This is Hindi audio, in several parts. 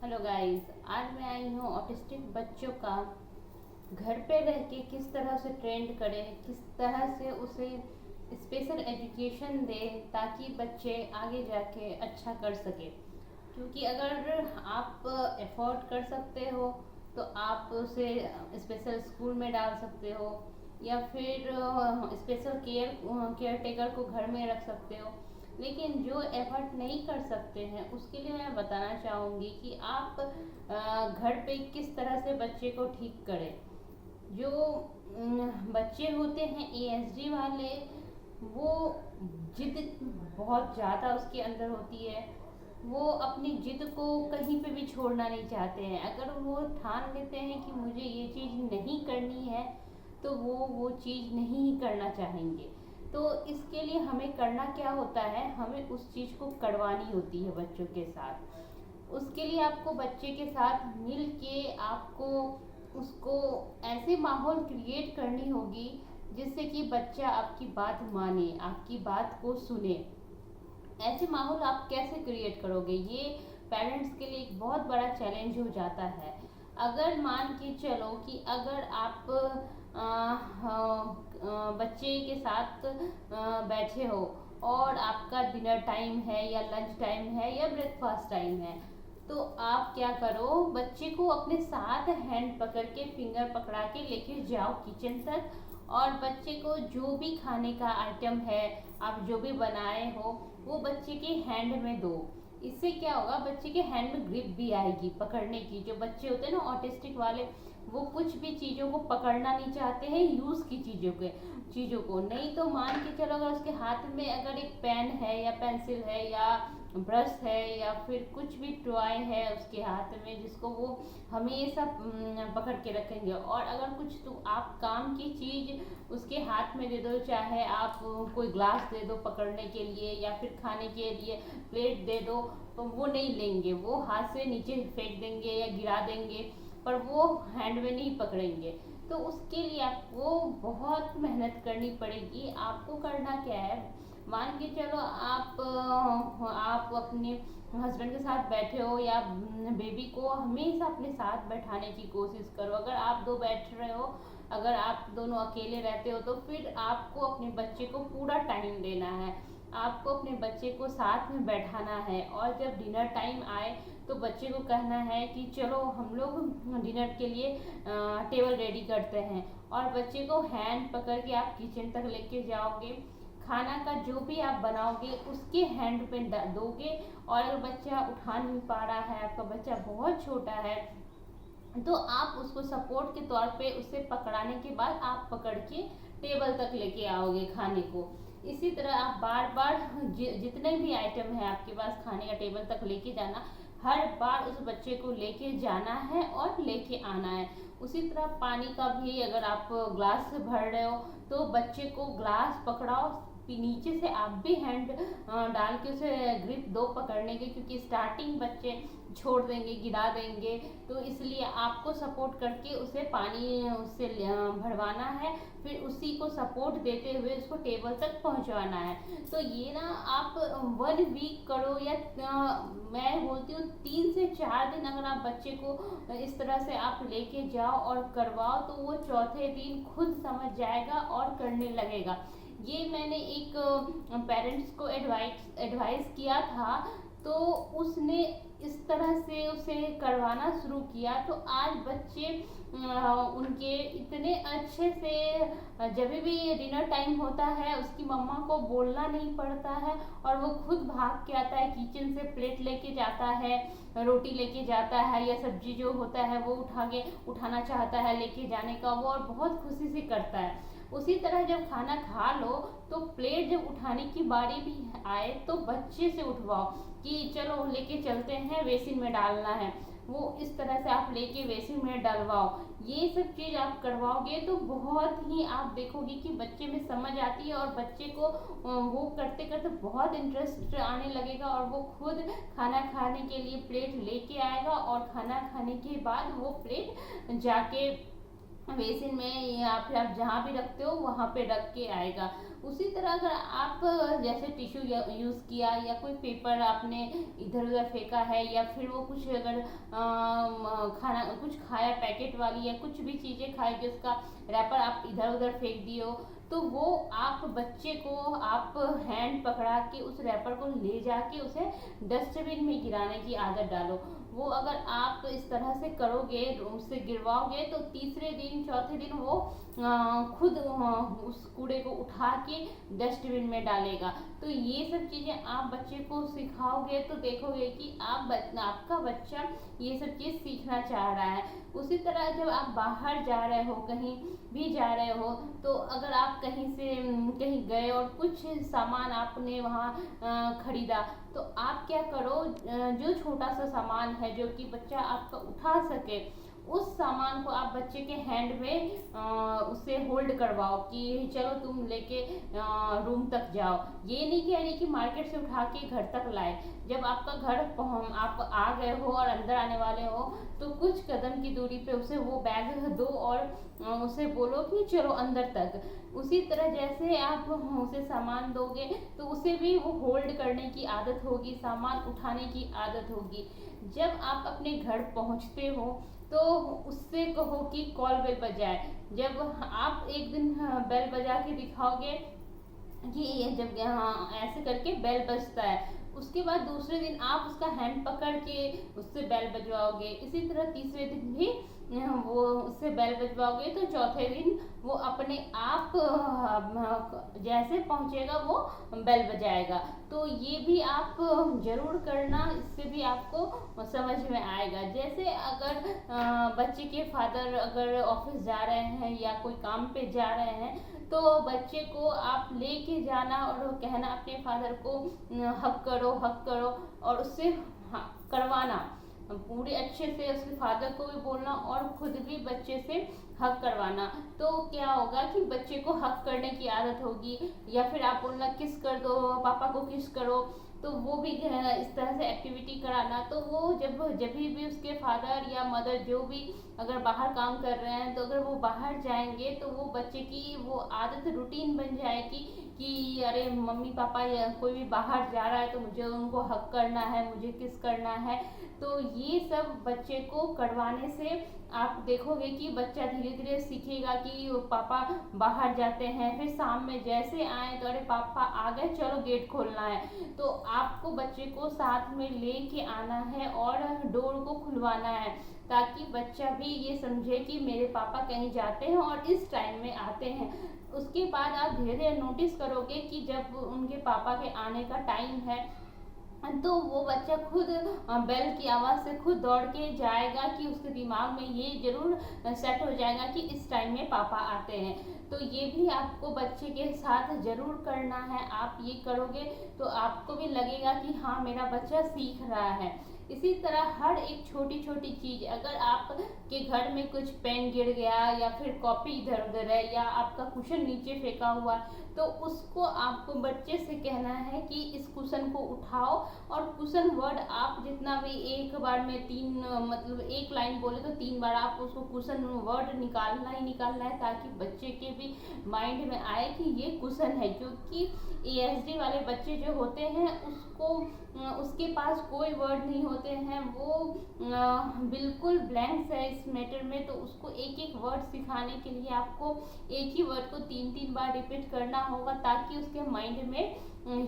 हेलो गाइस, आज मैं आई हूँ ऑटिस्टिक बच्चों का घर पे रह के किस तरह से ट्रेंड करें, किस तरह से उसे स्पेशल एजुकेशन दें ताकि बच्चे आगे जाके अच्छा कर सके। क्योंकि अगर आप अफोर्ड कर सकते हो तो आप उसे स्पेशल स्कूल में डाल सकते हो या फिर स्पेशल केयर टेकर को घर में रख सकते हो। लेकिन जो एफर्ट नहीं कर सकते हैं उसके लिए मैं बताना चाहूँगी कि आप घर पे किस तरह से बच्चे को ठीक करें। जो बच्चे होते हैं एएसडी वाले, वो जिद बहुत ज़्यादा उसके अंदर होती है। वो अपनी जिद को कहीं पे भी छोड़ना नहीं चाहते हैं। अगर वो ठान लेते हैं कि मुझे ये चीज़ नहीं करनी है तो वो चीज़ नहीं करना चाहेंगे। तो इसके लिए हमें करना क्या होता है, हमें उस चीज़ को करवानी होती है बच्चों के साथ। उसके लिए आपको बच्चे के साथ मिल के आपको उसको ऐसे माहौल क्रिएट करनी होगी जिससे कि बच्चा आपकी बात माने, आपकी बात को सुने। ऐसे माहौल आप कैसे क्रिएट करोगे, ये पेरेंट्स के लिए एक बहुत बड़ा चैलेंज हो जाता है। अगर मान के चलो कि अगर आप बच्चे के साथ बैठे हो और आपका डिनर टाइम है या लंच टाइम है या ब्रेकफास्ट टाइम है, तो आप क्या करो, बच्चे को अपने साथ हैंड पकड़ के, फिंगर पकड़ा के लेके जाओ किचन तक और बच्चे को जो भी खाने का आइटम है, आप जो भी बनाए हो, वो बच्चे के हैंड में दो। इससे क्या होगा, बच्चे के हैंड में ग्रिप भी आएगी पकड़ने की। जो बच्चे होते हैं ना ऑटिस्टिक वाले, वो कुछ भी चीज़ों को पकड़ना नहीं चाहते हैं, यूज़ की चीज़ों को नहीं। तो मान के चलो अगर उसके हाथ में अगर एक पेन है या पेंसिल है या ब्रश है या फिर कुछ भी टॉय है उसके हाथ में जिसको वो हमेशा पकड़ के रखेंगे, और अगर कुछ तो आप काम की चीज़ उसके हाथ में दे दो, चाहे आप कोई ग्लास दे दो पकड़ने के लिए या फिर खाने के लिए प्लेट दे दो, तो वो नहीं लेंगे, वो हाथ से नीचे फेंक देंगे या गिरा देंगे, पर वो हैंड में नहीं पकड़ेंगे। तो उसके लिए आपको बहुत मेहनत करनी पड़ेगी। आपको करना क्या है, मान के चलो आप अपने हस्बैंड के साथ बैठे हो या बेबी को हमेशा अपने साथ बैठाने की कोशिश करो। अगर आप दो बैठ रहे हो, अगर आप दोनों अकेले रहते हो, तो फिर आपको अपने बच्चे को पूरा टाइम देना है, आपको अपने बच्चे को साथ में बैठाना है। और जब डिनर टाइम आए तो बच्चे को कहना है कि चलो हम लोग डिनर के लिए टेबल रेडी करते हैं, और बच्चे को हैंड पकड़ के आप किचन तक लेके जाओगे। खाना का जो भी आप बनाओगे उसके हैंड पे दोगे। और अगर बच्चा उठा नहीं पा रहा है, आपका बच्चा बहुत छोटा है, तो आप उसको सपोर्ट के तौर पे उसे पकड़ाने के बाद आप पकड़ के टेबल तक लेके आओगे खाने को। इसी तरह आप बार बार जितने भी आइटम है आपके पास खाने का टेबल तक लेके जाना, हर बार उस बच्चे को लेके जाना है और लेके आना है। उसी तरह पानी का भी, अगर आप ग्लास से भर रहे हो तो बच्चे को ग्लास पकड़ाओ, नीचे से आप भी हैंड डाल के उसे ग्रिप दो पकड़ने के, क्योंकि स्टार्टिंग बच्चे छोड़ देंगे, गिरा देंगे, तो इसलिए आपको सपोर्ट करके उसे पानी उससे भरवाना है, फिर उसी को सपोर्ट देते हुए उसको टेबल तक पहुंचवाना है। तो ये ना आप 1 वीक करो या मैं बोलती हूँ 3 से 4 दिन, अगर आप बच्चे को इस तरह से आप लेके जाओ और करवाओ तो वो चौथे दिन खुद समझ जाएगा और करने लगेगा। ये मैंने एक पेरेंट्स को एडवाइस किया था, तो उसने इस तरह से उसे करवाना शुरू किया, तो आज बच्चे उनके इतने अच्छे से, जब भी डिनर टाइम होता है उसकी मम्मा को बोलना नहीं पड़ता है और वो खुद भाग के आता है किचन से, प्लेट लेके जाता है, रोटी लेके जाता है या सब्जी जो होता है वो उठाना चाहता है लेके जाने का, वो और बहुत खुशी से करता है। उसी तरह जब खाना खा लो तो प्लेट जब उठाने की बारी भी आए तो बच्चे से उठवाओ कि चलो लेके चलते हैं, बेसिन में डालना है, वो इस तरह से आप लेके बेसिन में डलवाओ। ये सब चीज़ आप करवाओगे तो बहुत ही आप देखोगे कि बच्चे में समझ आती है, और बच्चे को वो करते करते बहुत इंटरेस्ट आने लगेगा और वो खुद खाना खाने के लिए प्लेट लेके आएगा, और खाना खाने के बाद वो प्लेट जाके बेसिन में या फिर आप जहाँ भी रखते हो वहाँ पे रख के आएगा। उसी तरह अगर आप जैसे टिश्यू यूज़ किया या कोई पेपर आपने इधर उधर फेंका है, या फिर वो कुछ अगर खाना कुछ खाया पैकेट वाली या कुछ भी चीज़ें खाई जिसका रैपर आप इधर उधर फेंक दिए हो, तो वो आप बच्चे को आप हैंड पकड़ा के उस रैपर को ले जाके उसे डस्टबिन में गिराने की आदत डालो। वो अगर आप इस तरह से करोगे, उससे गिरवाओगे, तो तीसरे दिन चौथे दिन वो खुद उस कूड़े को उठा के डस्टबिन में डालेगा। तो ये सब चीज़ें आप बच्चे को सिखाओगे तो देखोगे कि आपका बच्चा ये सब चीज़ सीखना चाह रहा है। उसी तरह जब आप बाहर जा रहे हो, कहीं भी जा रहे हो, तो अगर आप कहीं से कहीं गए और कुछ सामान आपने वहाँ खरीदा, तो आप क्या करो, जो छोटा सा सामान है जो कि बच्चा आपका उठा सके, उस सामान को आप बच्चे के हैंड में उससे होल्ड करवाओ कि चलो तुम लेके रूम तक जाओ। ये नहीं कह रही कि मार्केट से उठा के घर तक लाए। जब आपका आप आ गए हो और अंदर आने वाले हो, तो कुछ कदम की दूरी पे उसे वो बैग दो और उसे बोलो कि चलो अंदर तक। उसी तरह जैसे आप उसे सामान दोगे, तो उसे भी वो होल्ड करने की आदत होगी, सामान उठाने की आदत होगी। जब आप अपने घर पहुंचते हो, तो उससे कहो कि कॉल बेल बजाए। जब आप एक दिन बेल बजा के दिखाओगे कि ये जब ऐसे करके बेल बजता है, उसके बाद दूसरे दिन आप उसका हैंड पकड़ के उससे बेल बजवाओगे। इसी तरह तीसरे दिन भी वो उससे बेल बजवाओगे, तो चौथे दिन वो अपने आप जैसे पहुंचेगा वो बेल बजाएगा। तो ये भी आप जरूर करना, इससे भी आपको समझ में आएगा। जैसे अगर बच्चे के फादर अगर ऑफिस जा रहे हैं या कोई काम पे जा रहे हैं, तो बच्चे को आप लेके जाना और कहना अपने फादर को हक करो और उससे करवाना पूरे अच्छे से, उसके फादर को भी बोलना और खुद भी बच्चे से हक करवाना। तो क्या होगा कि बच्चे को हक करने की आदत होगी। या फिर आप बोलना किस कर दो, पापा को किस करो, तो वो भी इस तरह से एक्टिविटी कराना। तो वो जब भी उसके फादर या मदर जो भी अगर बाहर काम कर रहे हैं, तो अगर वो बाहर जाएंगे, तो वो बच्चे की वो आदत रूटीन बन जाएगी कि अरे मम्मी पापा या कोई भी बाहर जा रहा है तो मुझे उनको हक करना है, मुझे किस करना है। तो ये सब बच्चे को करवाने से आप देखोगे कि बच्चा धीरे धीरे सीखेगा कि पापा बाहर जाते हैं, फिर शाम में जैसे आए तो अरे पापा आ गए, चलो गेट खोलना है। तो आपको बच्चे को साथ में लेके आना है और डोर को खुलवाना है, ताकि बच्चा भी ये समझे कि मेरे पापा कहीं जाते हैं और इस टाइम में आते हैं। उसके बाद आप धीरे धीरे नोटिस करोगे कि जब उनके पापा के आने का टाइम है, तो वो बच्चा खुद बेल की आवाज़ से खुद दौड़ के जाएगा कि उसके दिमाग में ये जरूर सेट हो जाएगा कि इस टाइम में पापा आते हैं। तो ये भी आपको बच्चे के साथ जरूर करना है। आप ये करोगे तो आपको भी लगेगा कि हाँ मेरा बच्चा सीख रहा है। इसी तरह हर एक छोटी छोटी चीज़, अगर आपके घर में कुछ पेन गिर गया या फिर कॉपी इधर उधर है या आपका कुशन नीचे फेंका हुआ, तो उसको आपको बच्चे से कहना है कि इस कुशन को उठाओ, और कुशन वर्ड आप जितना भी एक बार में मतलब एक लाइन बोले तो 3 बार आप उसको कुशन वर्ड निकालना ही निकालना है, ताकि बच्चे के भी माइंड में आए कि ये कुशन है। क्योंकि ASD वाले बच्चे जो होते हैं उसके पास कोई वर्ड नहीं होते हैं, वो बिल्कुल ब्लैंक्स है इस मैटर में। तो उसको एक एक वर्ड सिखाने के लिए आपको एक ही वर्ड को 3-3 बार रिपीट करना होगा, ताकि उसके माइंड में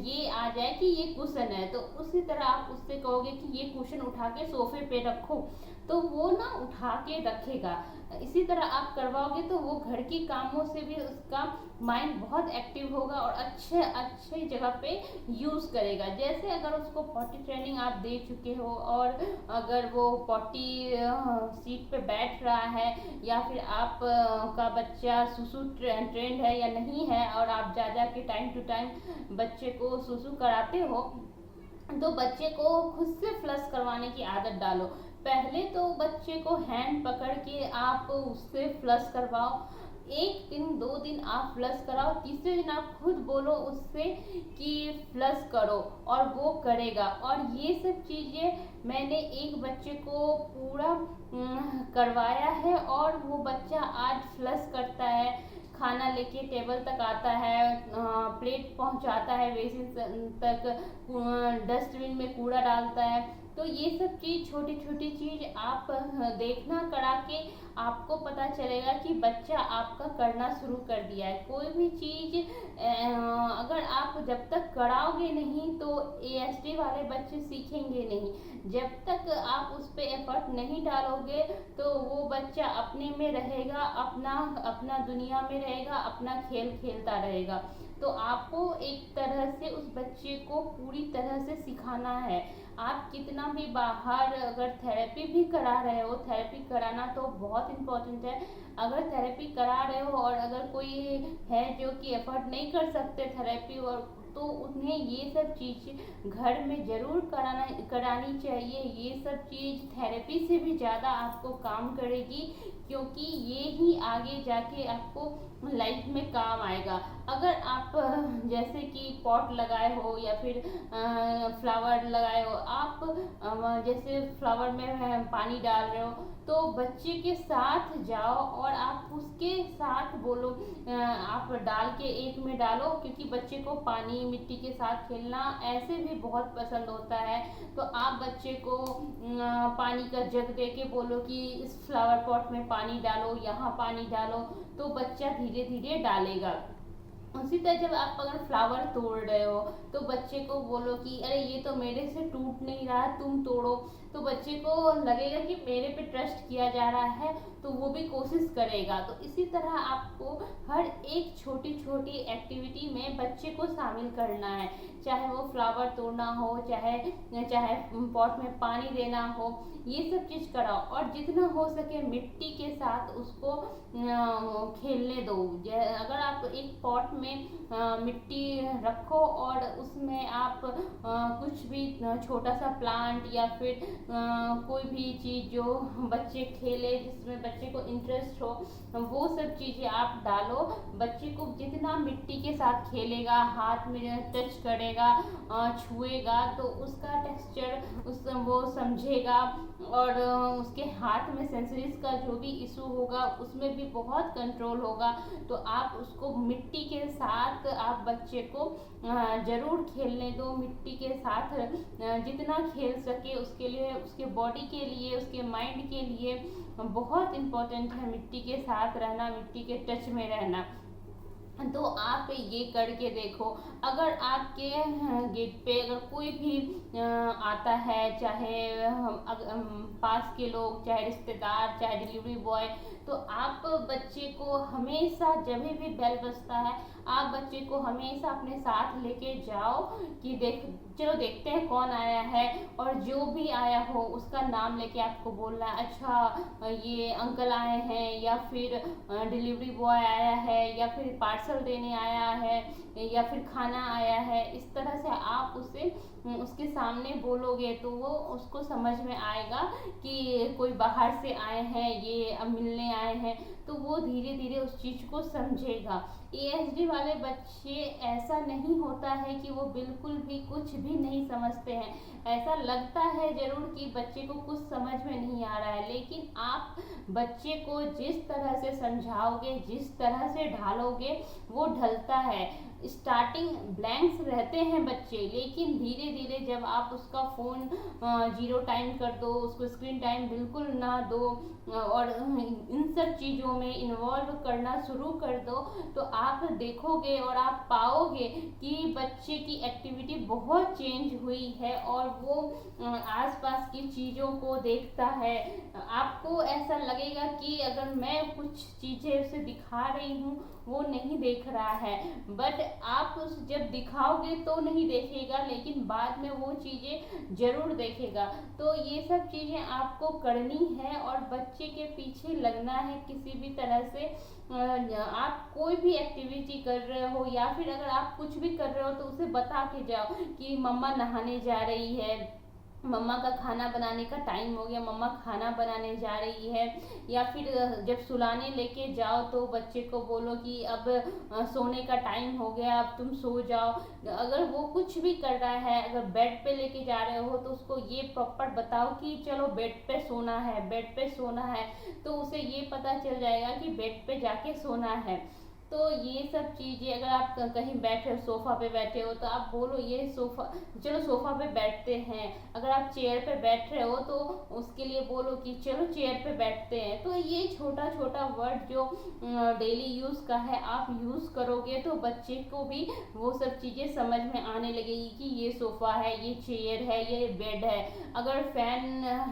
ये आ जाए कि ये कुशन है। तो उसी तरह आप उससे कहोगे कि ये कुशन उठा के सोफे पे रखो, तो वो ना उठा के रखेगा। इसी तरह आप करवाओगे तो वो घर के कामों से भी उसका माइंड बहुत एक्टिव होगा और अच्छे अच्छे जगह पे यूज़ करेगा। जैसे अगर उसको पॉटी ट्रेनिंग आप दे चुके हो, और अगर वो पॉटी सीट पे बैठ रहा है, या फिर आप का बच्चा सुसु ट्रेंड है या नहीं है, और आप जा के टाइम टू टाइम बच्चे को सुसु कराते हो, तो बच्चे को खुद से फ्लश करवाने की आदत डालो। पहले तो बच्चे को हैंड पकड़ के आप उससे फ्लश करवाओ, 1 दिन 2 दिन आप फ्लश कराओ, तीसरे दिन आप खुद बोलो उससे कि फ्लश करो, और वो करेगा। और ये सब चीज़ें मैंने एक बच्चे को पूरा करवाया है, और वो बच्चा आज फ्लश करता है। खाना लेके टेबल तक आता है, प्लेट पहुंचाता है बेसिन तक, डस्टबिन में कूड़ा डालता है। तो ये सब चीज़, छोटी छोटी चीज़ आप देखना करा के आपको पता चलेगा कि बच्चा आपका करना शुरू कर दिया है। कोई भी चीज़ अगर आप जब तक कराओगे नहीं तो ASD वाले बच्चे सीखेंगे नहीं। जब तक आप उस पर एफर्ट नहीं डालोगे तो वो बच्चा अपने में रहेगा, अपना अपना दुनिया में रहेगा, अपना खेल खेलता रहेगा। तो आपको एक तरह से उस बच्चे को पूरी तरह से सिखाना है। आप कितना भी बाहर अगर थेरेपी भी करा रहे हो, थेरेपी कराना तो बहुत इम्पोर्टेंट है। अगर थेरेपी करा रहे हो और अगर कोई है जो कि एफर्ट नहीं कर सकते थेरेपी, और तो उन्हें ये सब चीज़ घर में ज़रूर करानी चाहिए। ये सब चीज़ थेरेपी से भी ज़्यादा आपको काम करेगी, क्योंकि ये ही आगे जाके आपको लाइफ में काम आएगा। अगर आप जैसे कि पॉट लगाए हो या फिर फ्लावर लगाए हो, आप जैसे फ्लावर में पानी डाल रहे हो तो बच्चे के साथ जाओ और आप उसके साथ बोलो, आप डाल के एक में डालो, क्योंकि बच्चे को पानी मिट्टी के साथ खेलना ऐसे भी बहुत पसंद होता है। तो आप बच्चे को पानी का जग दे के बोलो कि इस फ्लावर पॉट में पानी डालो, यहाँ पानी डालो, तो बच्चा धीरे धीरे डालेगा। उसी तरह जब आप अगर फ्लावर तोड़ रहे हो तो बच्चे को बोलो कि अरे ये तो मेरे से टूट नहीं रहा, तुम तोड़ो। तो बच्चे को लगेगा कि मेरे पे ट्रस्ट किया जा रहा है, तो वो भी कोशिश करेगा। तो इसी तरह आपको हर एक छोटी छोटी एक्टिविटी में बच्चे को शामिल करना है, चाहे वो फ्लावर तोड़ना हो, चाहे चाहे पॉट में पानी देना हो, ये सब चीज़ कराओ। और जितना हो सके मिट्टी के साथ उसको खेलने दो। अगर आप एक पॉट में मिट्टी रखो और उसमें आप कुछ भी छोटा सा प्लांट या फिर कोई भी चीज़ जो बच्चे खेले, जिसमें बच्चे को इंटरेस्ट हो, वो सब चीज़ें आप डालो। बच्चे को जितना मिट्टी के साथ खेलेगा, हाथ में टच करेगा, छुएगा, तो उसका टेक्सचर वो समझेगा, और उसके हाथ में सेंसरीज का जो भी इशू होगा उसमें भी बहुत कंट्रोल होगा। तो आप उसको मिट्टी के साथ आप बच्चे को ज़रूर खेलने दो। मिट्टी के साथ जितना खेल सके उसके लिए, उसके बॉडी के लिए, उसके माइंड के लिए बहुत इम्पोर्टेंट है मिट्टी के साथ रहना, मिट्टी के टच में रहना। तो आप ये करके देखो। अगर आपके गेट पे अगर कोई भी आता है, चाहे पास के लोग, चाहे रिश्तेदार, चाहे डिलीवरी बॉय, तो आप बच्चे को हमेशा, जब भी बेल बजता है, आप बच्चे को हमेशा अपने साथ लेके जाओ कि चलो देखते हैं कौन आया है, और जो भी आया हो उसका नाम लेके आपको बोलना है, अच्छा ये अंकल आए हैं, या फिर डिलीवरी बॉय आया है, या फिर पार्सल देने आया है, या फिर खाना आया है। इस तरह से आप उसके सामने बोलोगे तो वो उसको समझ में आएगा कि कोई बाहर से आए हैं, ये अब मिलने आए हैं, तो वो धीरे धीरे उस चीज़ को समझेगा। ASD वाले बच्चे ऐसा नहीं होता है कि वो बिल्कुल भी कुछ भी नहीं समझते हैं। ऐसा लगता है जरूर कि बच्चे को कुछ समझ में नहीं आ रहा है, लेकिन आप बच्चे को जिस तरह से समझाओगे, जिस तरह से ढालोगे, वो ढलता है। स्टार्टिंग ब्लैंक्स रहते हैं बच्चे, लेकिन धीरे धीरे जब आप उसका फ़ोन 0 टाइम कर दो, उसको स्क्रीन टाइम बिल्कुल ना दो, और इन सब चीज़ों में इन्वॉल्व करना शुरू कर दो, तो आप देखोगे और आप पाओगे कि बच्चे की एक्टिविटी बहुत चेंज हुई है, और वो आसपास की चीज़ों को देखता है। आपको ऐसा लगेगा कि अगर मैं कुछ चीज़ें उसे दिखा रही हूँ वो नहीं देख रहा है, बट आप जब दिखाओगे तो नहीं देखेगा, लेकिन बाद में वो चीज़ें ज़रूर देखेगा। तो ये सब चीज़ें आपको करनी है और बच्चे के पीछे लगना है किसी भी तरह से। आप कोई भी एक्टिविटी कर रहे हो या फिर अगर आप कुछ भी कर रहे हो तो उसे बता के जाओ कि मम्मा नहाने जा रही है, मम्मा का खाना बनाने का टाइम हो गया, मम्मा खाना बनाने जा रही है। या फिर जब सुलाने लेके जाओ तो बच्चे को बोलो कि अब सोने का टाइम हो गया, अब तुम सो जाओ। अगर वो कुछ भी कर रहा है, अगर बेड पे लेके जा रहे हो तो उसको ये प्रॉपर बताओ कि चलो बेड पे सोना है, बेड पे सोना है, तो उसे ये पता चल जाएगा कि बेड पे जाके सोना है। तो ये सब चीज़ें, अगर आप कहीं बैठे हो, सोफ़ा पे बैठे हो, तो आप बोलो ये सोफ़ा, चलो सोफ़ा पे बैठते हैं। अगर आप चेयर पे बैठ रहे हो तो उसके लिए बोलो कि चलो चेयर पे बैठते हैं। तो ये छोटा छोटा वर्ड जो डेली यूज़ का है, आप यूज़ करोगे तो बच्चे को भी वो सब चीज़ें समझ में आने लगेगी कि ये सोफ़ा है, ये चेयर है, ये बेड है। अगर फैन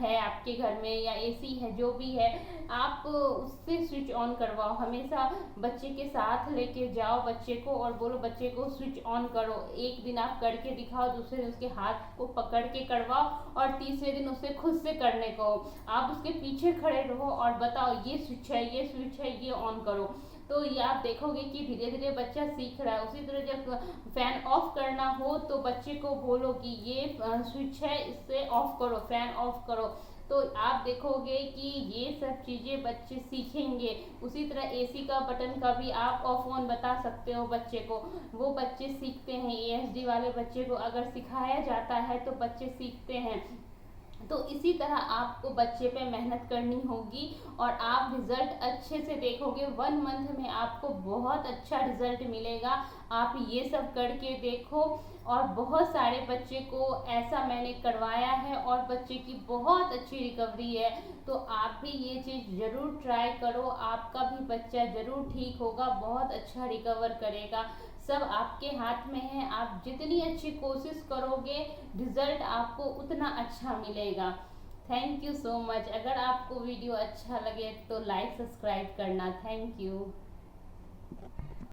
है आपके घर में या एसी है, जो भी है, आप उससे स्विच ऑन करवाओ। हमेशा बच्चे के साथ लेके जाओ बच्चे को और बोलो बच्चे को स्विच ऑन करो। एक दिन आप करके दिखाओ, दूसरे दिन उसके हाथ को पकड़ के करवाओ और तीसरे दिन उसे खुद से करने को। आप उसके पीछे खड़े रहो और बताओ ये स्विच है, ये स्विच है, ये ऑन करो। तो ये आप देखोगे कि धीरे धीरे बच्चा सीख रहा है। उसी तरह जब फैन ऑफ करना हो तो बच्चे को बोलो कि ये स्विच है, इससे ऑफ करो, फैन ऑफ करो। तो आप देखोगे कि ये सब चीज़ें बच्चे सीखेंगे। उसी तरह एसी का बटन का भी आप ऑफ ऑन बता सकते हो बच्चे को, वो बच्चे सीखते हैं। एएसडी वाले बच्चे को अगर सिखाया जाता है तो बच्चे सीखते हैं। तो इसी तरह आपको बच्चे पे मेहनत करनी होगी और आप रिजल्ट अच्छे से देखोगे। 1 मंथ में आपको बहुत अच्छा रिजल्ट मिलेगा। आप ये सब करके देखो। और बहुत सारे बच्चे को ऐसा मैंने करवाया है और बच्चे की बहुत अच्छी रिकवरी है। तो आप भी ये चीज़ ज़रूर ट्राई करो, आपका भी बच्चा ज़रूर ठीक होगा, बहुत अच्छा रिकवर करेगा। सब आपके हाथ में है। आप जितनी अच्छी कोशिश करोगे रिजल्ट आपको उतना अच्छा मिलेगा। Thank you so much. अगर आपको वीडियो अच्छा लगे तो लाइक सब्सक्राइब करना। Thank you.